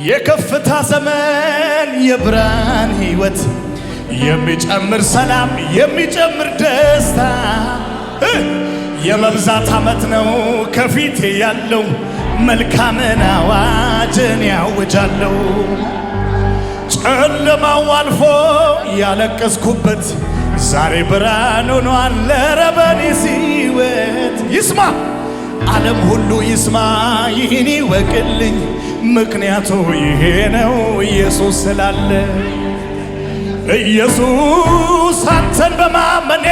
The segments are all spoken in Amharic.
የከፍታ ዘመን የብርሃን ሕይወት የሚጨምር ሰላም የሚጨምር ደስታ የመብዛት ዓመት ነው ከፊቴ ያለው መልካምን አዋጅን ያውጃለሁ። ጨለማው አልፎ ያለቀስኩበት ዛሬ ብርሃን ሆኗል ለረበኔስ ሕይወት። ይስማ ዓለም ሁሉ ይስማ ይህን ይወቅልኝ ምክንያቱ ይሄ ነው ኢየሱስ ስላለ። ኢየሱስ አንተን በማመኔ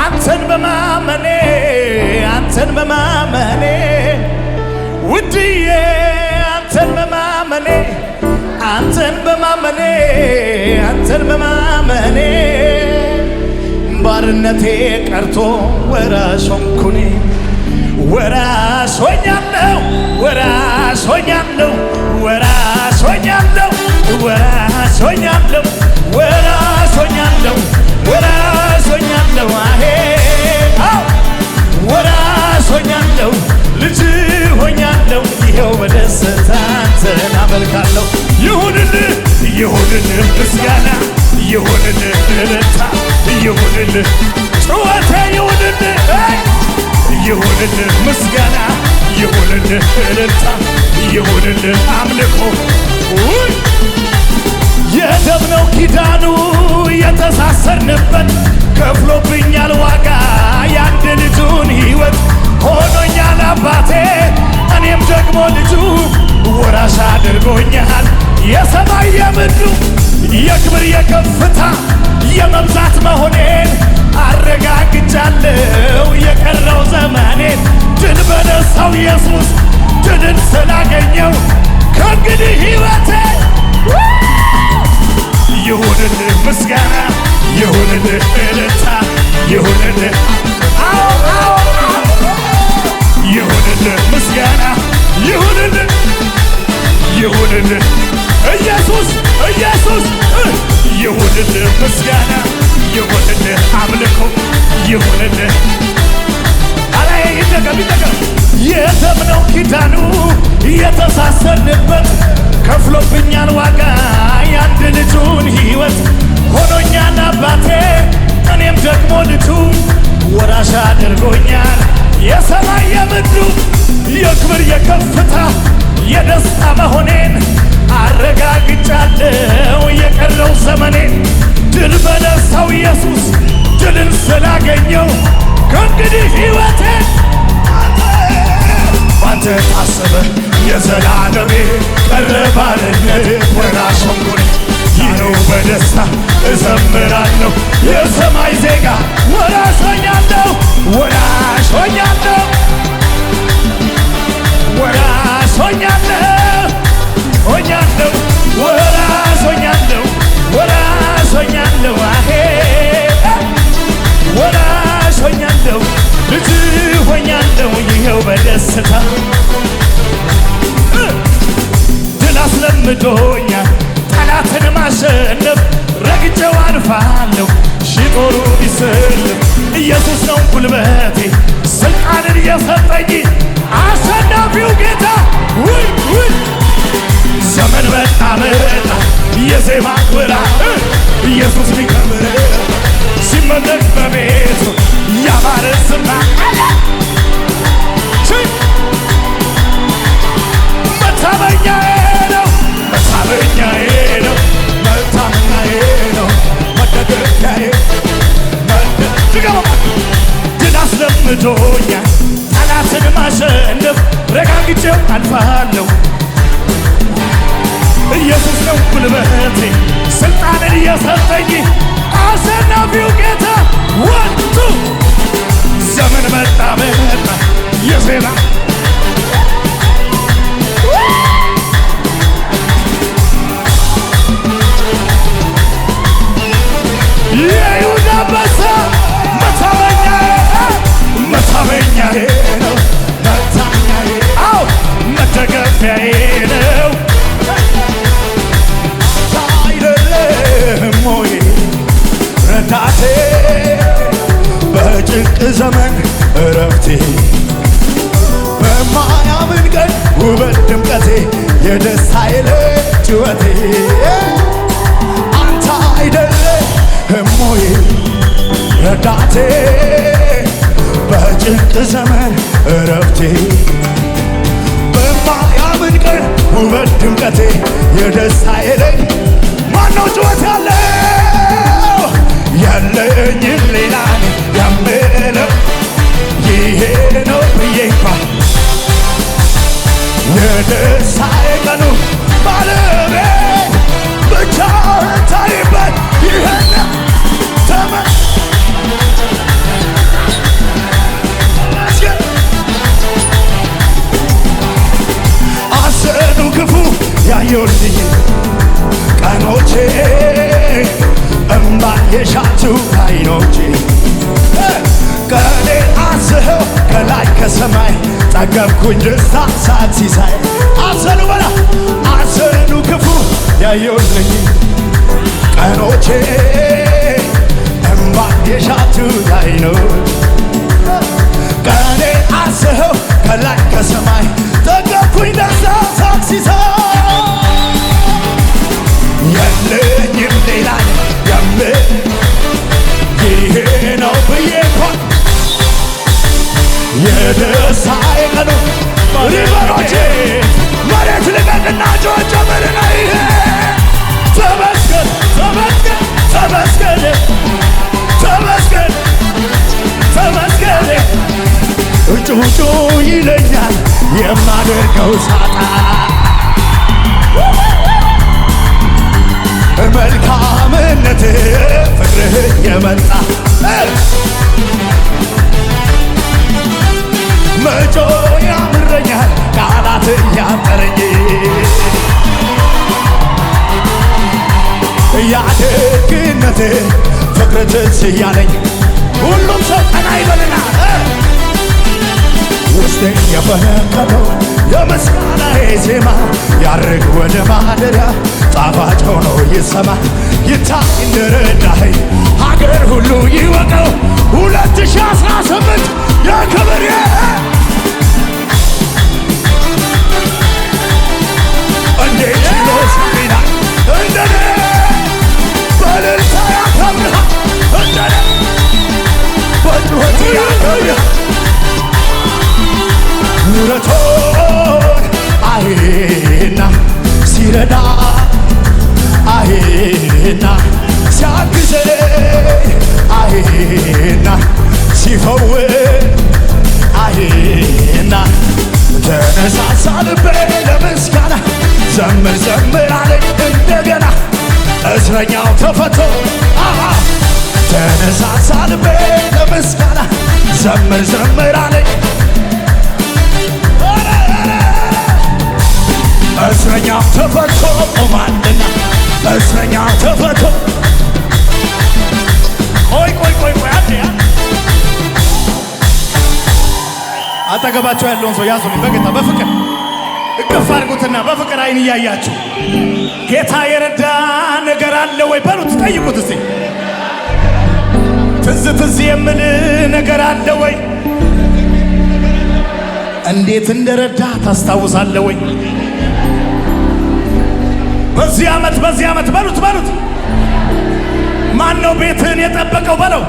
አንተን በማመኔ አንተን በማመኔ ውድዬ አንተን በማመኔ አንተን በማመኔ አንተን በማመኔ ባርነቴ ቀርቶ ወራሽ ሆንኩኝ። ወራሽ ሆኛለሁ ወራሽ ሆኛለሁ ወራሽ ሆኛለሁ ወራሽ ሆኛለሁ ወራሽ ሆኛለሁ ወራሽ ሆኛለሁ አሄ ወራሽ ሆኛለሁ ልጅ ሆኛለሁ ይኸው በደስታ አንተን አመልካለሁ። ይሁንልህ ይሁንልህ ምስጋና ይሁንልህ እልልታ ይሁንልህ ጩኸቴ ይሁንልህ ይሁንልህ ምስጋና ይሁንልህ እልልታ ይሁንልህ አምልኮ። የደም ነው ኪዳኑ የተሳሰርንበት ከፍሎብኛል ዋጋ ያንድ ልጁን ሕይወት ሆኖኛል አባቴ እኔም ደግሞ ልጁ ወራሽ አድርጎኛል የሰማይ የምድሩ የክብር የከፍታ የመብዛት መሆኔን አረጋግጫለሁ። የቀረው ዘመኔን ድል በነሳው ኢየሱስ ድልን ስላገኘው ከእንግዲህ ሕይወቴ ይሁንልህ ምስጋና ይሁንልህ እልልታ ይሁንልህ ይሁንልህ ምስጋና ይሁንልህ ይሁንልህ ኢየሱስ ኢየሱስ ይሁንልህ ምስጋና ይሁንልህ አምልኮ ይሁንልህ አላይ ይደገም የደም ነው ኪዳኑ የተሳሰርንበት ከፍሎብኛል ዋጋ ያንድ ልጁን ሕይወት ሆኖኛል አባቴ እኔም ደግሞ ልጁ ወራሽ አድርጎኛል የሰማይ የምድሩ የክብር የከፍታ የደስታ መሆኔን አረጋግጫለሁ። የቀረው ዘመኔን ድል በነሳው ኢየሱስ ድልን ስላገኘው ከእንግዲህ ሕይወቴ ባንተ ታሰበ የዘላለሜ ቀረ ባርነት ወራሽ ሆንኩኝ። ይኸው በደስታ እዘምራለሁ የሰማይ ዜጋ ወራሽ ሆኛለሁ ወራሽ ሆኛለሁ ወራሽ ሆኛለሁ ሆኛለሁ ወራሽ ሆኛለሁ ወራሽ ሆኛለሁ አሄ ወራሽ ሆኛለሁ ልጅ ሆኛለሁ ይኸው በደስታ ድል አስለምዶኛል ጠላትን ማሸነፍ ረግጬው አልፋለሁ ሺህ ጦሩ ቢሰልፍ ኢየሱስ ነው ጉልበቴ ስልጣንን የሰጠኝ አሸናፊው ጌታ ውይ ውይ ዘመን መጣ መጣ የዜማ ወራ ኢየሱስ ሊከብር ሲመለክ በቤቱ ያማረ ዝና መታመኛዬ ነው መታመኛዬ ነው መታመኛዬ ነው መደገፊያዬ ድል አስለምዶኛል ጠላትን ማሸነፍ ረጋግጬው አልፋለሁ ኢየሱስ ነው ጉልበቴ ስልጣንን የሰጠኝ አሸናፊው ጌታ ወጡ ዘመን መጣ መጣ የዜና የይሁዳ አንበሳ መታመኛዬ ነው መታመኛዬ አዎ መደገፊያዬ ነው አይደለም ሞይ ረዳቴ በጭንቅ ዘመን እረፍቴ በማያምን ቀን ውበት ድምቀቴ የደስታዬ ጩኸቴ አንተ አይደለህም ወይ ረዳቴ በጭንቅ ዘመን እረፍቴ በማያምን ቀን ውበት ድምቀቴ የደስታዬ ማነው ጩኸት ያለው ያለኝን ሌላ ያምለው ይሄ ነው ብዬ እንኳን የደስታዬ ቀኑ ባለቤት ብቻህን ታይበት ይሄን አሰኑ ክፉ ያየሁልኝ ቀኖቼ እምባ የሻቱ አይኖቼ ቀኔ አስኸው ከላይ ከሰማይ ጠገብኩኝ ደስታ ሳት ሲሳይ አሰኑ በላ አሰኑ ክፉ ያየሁልኝ ቀኖቼ እምባ የሻቱ አይኖቼ ቀኔ አስኸው ከላይ ከሰማይ ጠገብኩኝ ደስታ ሳት ሲሳይ የለኝም ሌላ ይሄ ነው ብዬ እንኳን የደስታዬ ቀኑ ሪቨሮቼ መሬት ልቀቅና ጆጆ ምርነ ይሄ ተመስገን ተመስገን ተመስገን ተመስገን ተመስገን ጩጩ ይለኛል የማደርገው ሳጣ መልካምነት ፍቅርህ የመጣ መጮ ያምረኛል ቃላት ያጠረኝ ያደግነት ፍቅር ትዝ እያለኝ ሁሉም ሰው ቀና ይበልና ውስጤን የፈነቀለው የምስጋናዬ ዜማ ያርግ ወደ ማደሪያ ጣፋጭ ሆኖ ይሰማ ይታይ እንደረዳኸኝ ሀገር ሁሉ ይወቀው 2018 የክብር እንዴት ችሎ ስሚና እንደኔ በልልታ ያከብርሃል እንደኔ በጩኸት ያከብርሃል ምሕረቱን አይና ሲረዳ አይና ሲያግዘኝ አይና ሲፈውስ አይና ተነሳሳ ልቤ ለምስጋና ዘምር ዘምር አለኝ እንደገና እስረኛው ተፈቶ ተነሳሳ ልቤ ለምስጋና ዘምር ዘምር አለኝ እስረኛው ተፈቶ ቆሟልና እስረኛው ተፈቶ ቆይ አንዴ አጠገባቸው ያለውን ሰው ያዙልኝ በጌታ በፍቅር እቅፍ አድርጉትና በፍቅር አይን እያያችሁ ጌታ የረዳ ነገር አለ ወይ በሉት ጠይቁት እስቲ ትዝ የምል ነገር አለ ወይ እንዴት እንደረዳ ታስታውሳለህ ወይ በዚህ ዓመት በሉት ማነው ቤትህን የጠበቀው በለው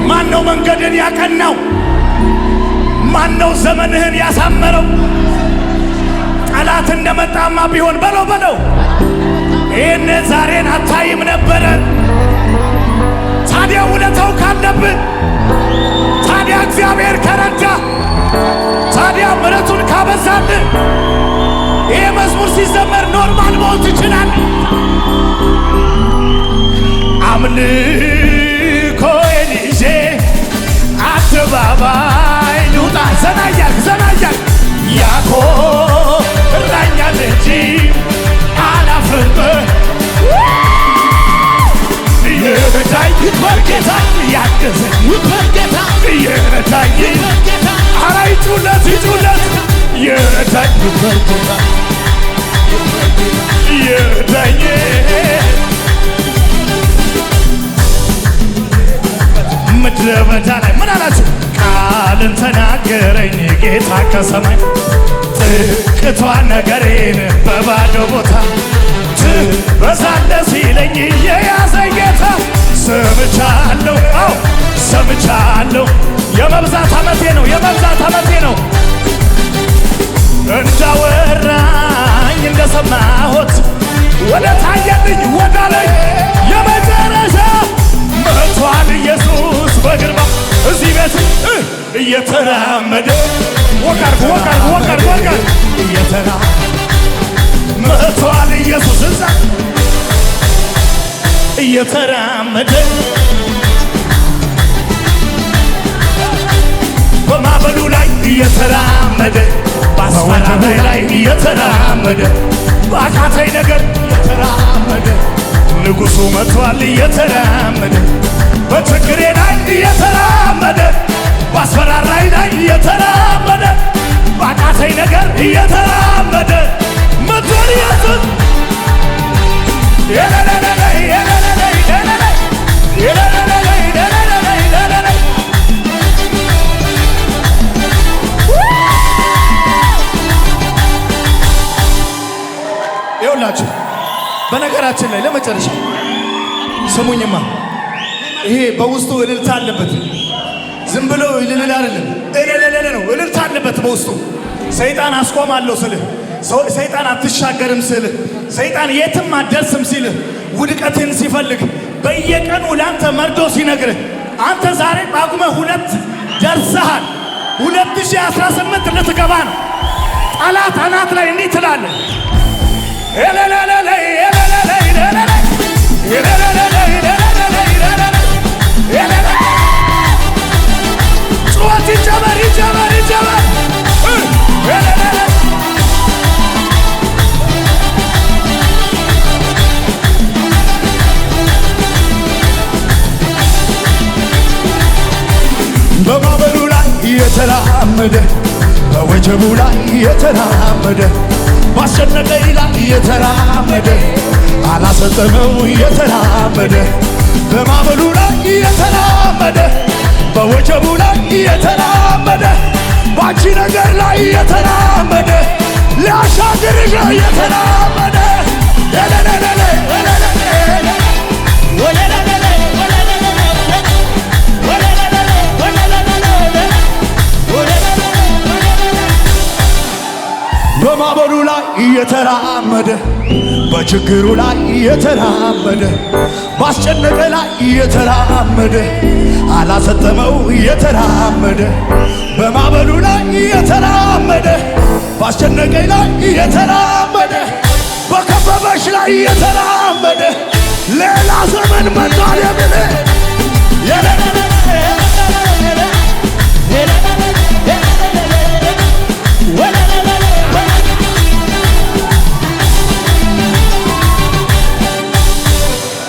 ማነው መንገድን ያቀናው ማነው ዘመንህን ያሳመረው ጠላት እንደመጣማ ቢሆን በለው ይህን ዛሬን አታይም ነበረ ታዲያ ውለታው ካለብን ታዲያ እግዚአብሔር ከረዳ ታዲያ ምሕረቱን ካበዛልን ይሄ መዝሙር ሲዘመር ኖርማል መሆን ትችላል አምልኮዬን ይዤ አደባባይ ልውጣ ዘና እያልክ ያኮራኛል እንጂ አላፍርም የረዳኝ በጌታ ያገዘኝ በጌታ የረዳኝ ኧረ ይጩለት የረዳኝ በጌታ የረዳኝ ምድረ በዳ ላይ ምን አላችሁ ቃልን ተናገረኝ ጌታ ከሰማይ ጥቅቷ ነገሬን በባዶ ቦታ ትበዛለህ ሲለኝ የያዘኝ ጌታ ሰምቻለሁ፣ አዎ ሰምቻለሁ። የመብዛት ዓመቴ ነው፣ የመብዛት ዓመቴ ነው። እንዳወራኝ እንደሰማሁት ወደ ታየልኝ ወዳለኝ የመጨረሻ መጥቷል ኢየሱስ በግርማ እዚህ ቤት እየተራመደ ወቃር እየተራ መጥቷል ኢየሱስ እዛ እየተራመደ በማዕበሉ ላይ እየተራመደ በአስፈራራይ ላይ እየተራመደ በአቃተኝ ነገር እየተራመደ ንጉሡ መጥቷል እየተራመደ በችግሬ ላይ እየተራመደ በአስፈራራይ ላይ እየተራመደ በአቃተኝ ነገር እየተራመደ መጥቷል ኢየሱስ ይኸውላችሁ በነገራችን ላይ ለመጨረሻ ስሙኝማ፣ ይሄ በውስጡ እልልታ አለበት። ዝም ብሎ እልል አይደለም፣ እልል ነው። እልልታ አለበት በውስጡ። ሰይጣን አስቆማለሁ ስልህ፣ ሰይጣን አትሻገርም ስልህ፣ ሰይጣን የትም አትደርስም ሲልህ፣ ውድቀትን ሲፈልግ፣ በየቀኑ ላንተ መርዶ ሲነግርህ፣ አንተ ዛሬ ጳጉሜ 2 ደርሰሃል። 2018 ልትገባ ነው። ጠላት አናት ላይ እንዲህ ትላለህ ጩኸት ይጨመር ይጨመር ይጨመር። በማዕበሉ ላይ እየተራመደ በወጀቡ ላይ እየተራመደ ባስጨነቀኝ ላይ እየተራመደ አላሰጠመው እየተራመደ በማዕበሉ ላይ እየተራመደ በወጀቡ ላይ እየተራመደ ባንቺ ነገር ላይ እየተራመደ ሊያሻግርሽ እየተራመደ በማዕበሉ ላይ እየተራመደ በችግሩ ላይ እየተራመደ ባስጨነቀ ላይ እየተራመደ አላሰጠመው እየተራመደ በማዕበሉ ላይ እየተራመደ ባስጨነቀኝ ላይ እየተራመደ በከበበሽ ላይ እየተራመደ ሌላ ዘመን መጥቷል የሚል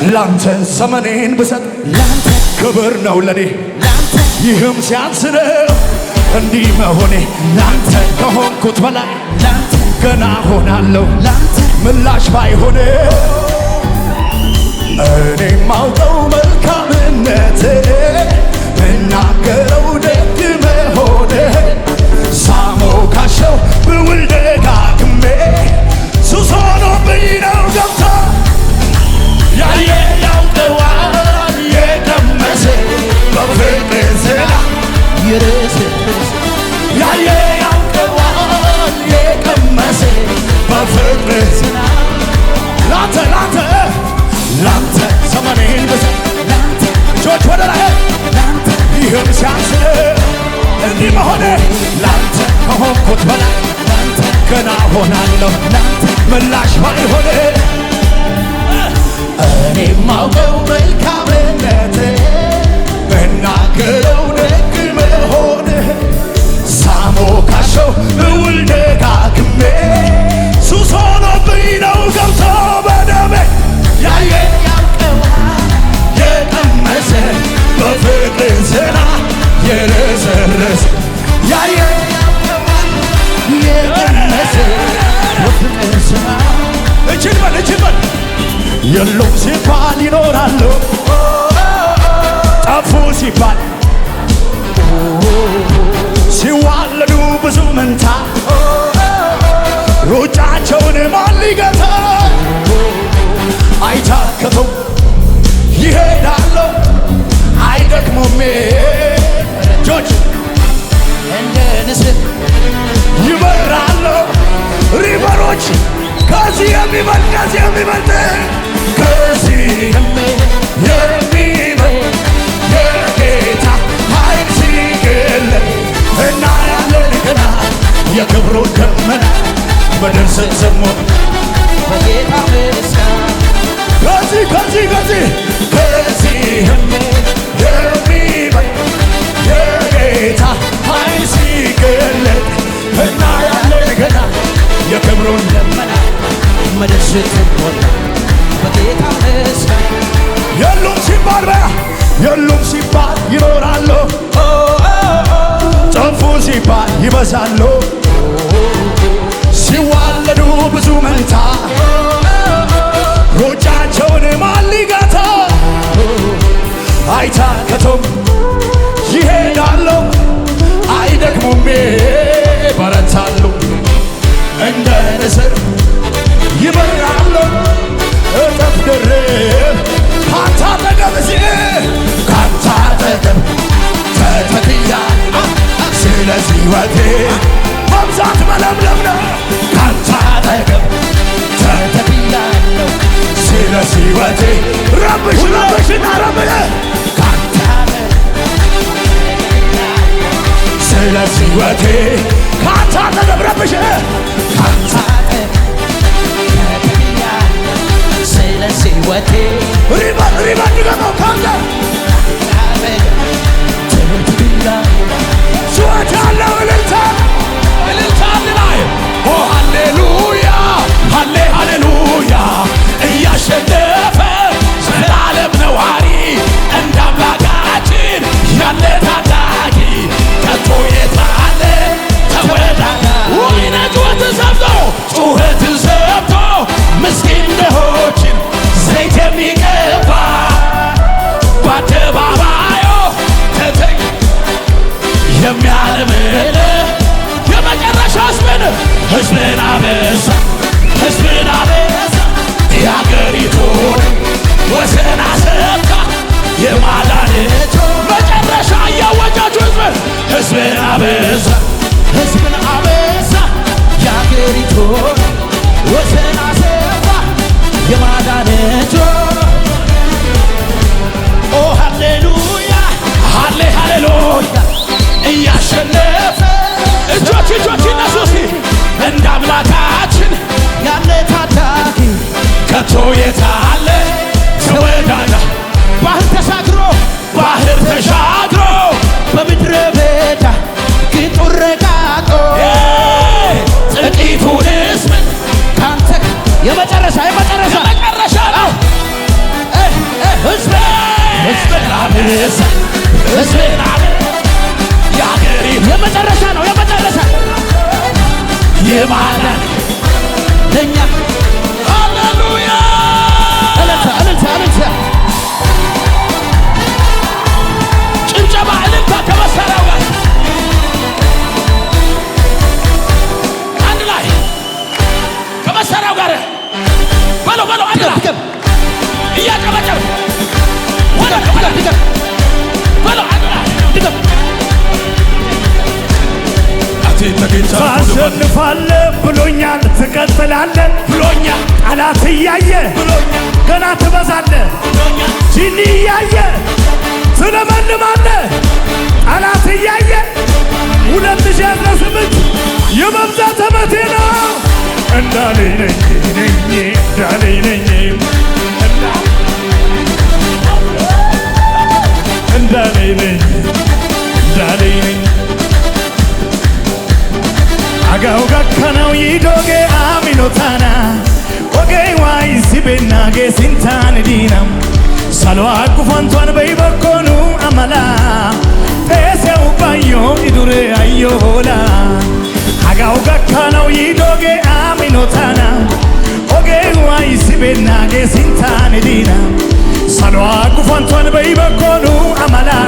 ላንተ ዘመኔን ብሰጥ ላንተ ክብር ነው ለኔ ላንተ ይህም ሲያንስ ነው እንዲህ መሆኔ ላንተ ከሆንኩት በላይ ላንተ ገና ሆናለሁ ላንተ ምላሽ ባይሆን እኔ ማውቀው መልካምነት እናገረው ደግ መሆን ሳሞካሸው ብውል ደጋግሜ ሱስ ሆኖብኝ ነው ገብቶ ያየ ያውቀዋል የቀመሰ በፍቅር ስላ ይርስርስ ያየ ያውቀዋል የቀመሰ በፍቅር ስላ ላንተ ዘመኔን ብሰጥ ላንተ እጆች ወደ ላይ ላንተ ይህም ሲያንስ እንዲህ መሆኔ ላንተ ከሆንኩት በላይ ላንተ ገና ሆናለሁ ላንተ ምላሽ ባይሆን እኔ ማውቀው መልካምነት መናገረው ደግ መሆን ሳሞካሸው እውል ደጋግሜ ሱስ ሆኖብኝ ነው ገብቶ በደሜ ያየ ያውቀዋል የቀመሰ በፍቅር ስራ የረሰረሰ ያየ ያውቀዋል የቀመሰ በፍቅር ስራ እችል በል የሉም ሲባል ይኖራሉ ጠፉ ሲባል ሲዋለዱ ብዙ መንታ ሩጫቸውን ማን ሊገታ አይታከተው ይሄዳለው አይደክሞም እጆች እንደ ንስር ይበራለው ሪቨሮች ከዚህ የሚበልጥ ከዚህ የሚበልጥ የጌታ ኃይል ሲገለጥ እናያለን ገና የክብሩን ደመና ምድር ስትዘምር በጌታ ምስጋና ከዚህ የሚበልጥ የጌታ ኃይል ሲገለጥ እናያለን ገና የክብሩን ደመና ምድር ስትሞላ በጌታ ምስጋና የሉም ሲባል ይኖራሉ ጠፉ ሲባል ይበዛሉ ሲዋለዱ ብዙ መንታ ሩጫቸውን ማን ሊገታ አይታከቱም ይሄዳሉ አይደክሙም በረታሉ እንደ ንስር ይበራሉ እጥፍ ድርብ ካንተ አጠገብ ተተክያለሁ ስለዚህ ሕይወቴ መብዛት መለምለም ነው ካንተ አጠገብ ተተክያለሁ ስለዚህ ሕይወቴ ረብሽና ረብለ ካንተ ስለዚህ ሕይወቴ ካንተ አጠገብ ረብሽ ካንተ ስለዚህ ሕይወቴ ሪባን ድገመው ካንተ ጩኸት ያለው እልልታ ላይ ኦ ሃሌሉያ ሃሌሉያ እያሸነፈ ዘላለም ነዋሪ እንደ አምላካችን ያለ ታዳጊ ከቶ የታለ ወይነ ጩኸትን ሰምቶ ምስኪን ድሆችን ዘይት የሚቀባ በአደባባዩ የሚያለምን የመጨረሻ ሕዝብን አበዛ የአገሪቱን ወሰን አሰፋ የማዳንቱ መጨረሻ እያወጃችሁ ሕዝብን አበዛ የአገሪቱን ወሰን አሰፋ የማዳንቱ ኦ ሃሌሉያ ሃሌሉያ እያሸነፈ እጆች ይነሱ እስቲ እንደ አምላካችን ያለ ታዳጊ ከቶ የታለ ተወዳዳ ባህር ተሻግሮ በምድረ በዳ ግንጡን ረጋጦ ጥቂቱን ሕዝብ ካንተ የመጨረሻ ነው ሕዝብን አበዛ የመጨረሻ ነው የማዳን ለኛ ሃሌሉያ እልልታ ጭብጨባ እልልታ ከመሳሪያው ጋር አንድ ላይ ከመሳሪያው ጋር በለው አንድ ላይ እያጨበጨበ በለው አንድ ላይ ታሸንፋለህ ብሎኛል ትቀጥላለህ ብሎኛል ጠላት እያየ ብሎኛል ገና ትበዛለህ ብሎኛል ጂኒ እያየ ትለመልማለህ ጠላት እያየ 2018 የመብዛት ዓመቴ ነው እንዳለኝ ነኝ Agao gakkanau yidoge aminotana Ogei wai sibenage sintani dinam Salo akkufantuan beibakonu amala Tese ubayo idure ayola Agao gakkanau yidoge aminotana Ogei wai sibenage sintani dinam Salo akkufantuan beibakonu amala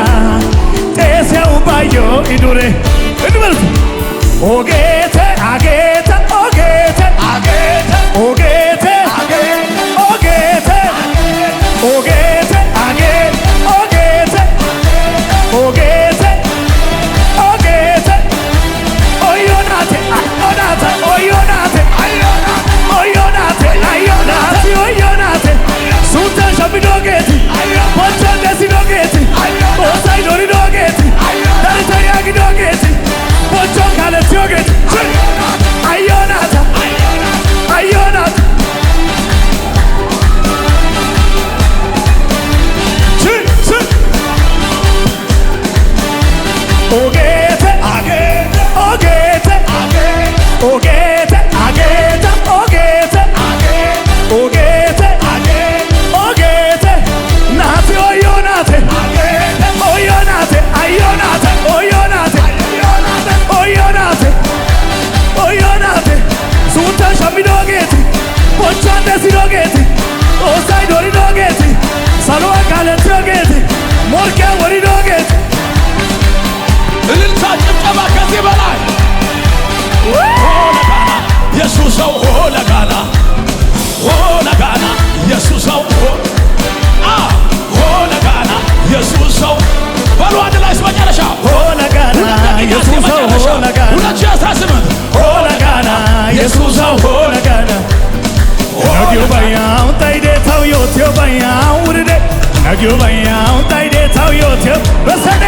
Tese ubayo idure Idure Ogete, agete, ogete, agete ሆለጋና ሆለጋና ኢየሱስ ሰው ሆለጋና ኢየሱስ ሰው በሉ አንድ ላይ መጨረሻ ሆለጋና ኢየሱስ ሰው ሆለጋና 2018 ሆለጋና ኢየሱስ ሰው ሆለጋና ናጊዮ ባያው ታይዴ ታውዮ ቴዮ ባያው ውርዴ ናጊዮ ባያው ታይዴ ታውዮ ቴዮ በሰኔ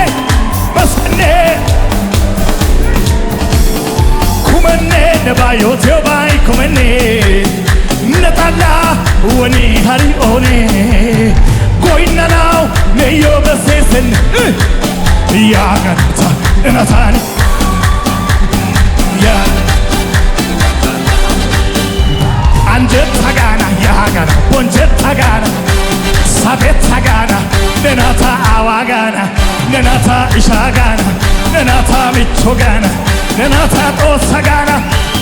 ኩመኔ ነባዮ ቴዮ ባይ ኩመኔ ነጣላ ወኒ ሃሪ ኦኔ ጎይናናው ነዮ በሴሰን ያጋታ እናታኒ ያ አንጀት ታጋና ያጋና ቦንጀት ታጋና ሳቤት ታጋና ነናታ አዋጋና ነናታ ኢሻጋና ነናታ ሚቾጋና ነናታ ጦሳጋና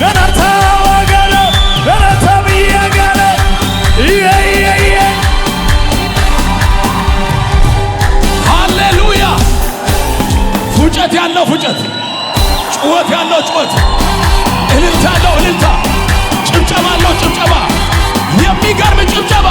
ነናታ አዋጋና ነናታ ብያጋና ሃሌሉያ ፉጨት ያለው ፉጨት ጩኸት ያለው ጩኸት እልልታ ያለው እልልታ ጭብጨባ ያለው ጭብጨባ የሚገርም ጭብጨባ